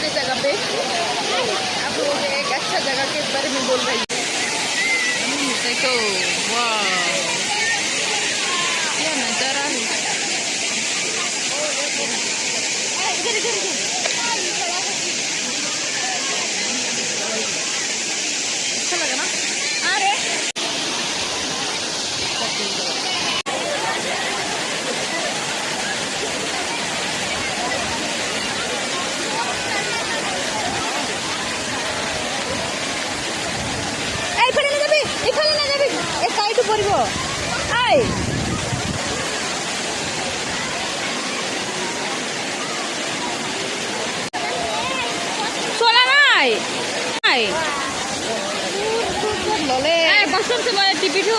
दूसरे जगह पे आप लोगों को एक अच्छा जगह के बारे में बोल रही हूँ। देखो वाह क्या नजारा है। अच्छा लगा ना? अरे পড়ব আই চলা নাই আই ললে কষ্ট সময় টিপিটো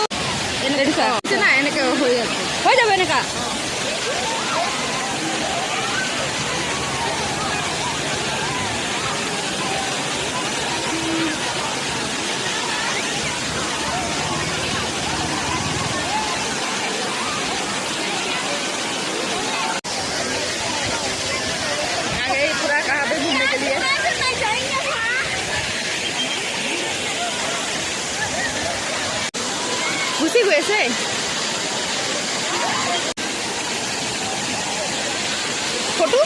এনেকে না এনেকে হয়ে যাবে এনেকা গুছি গৈ আছে ফটো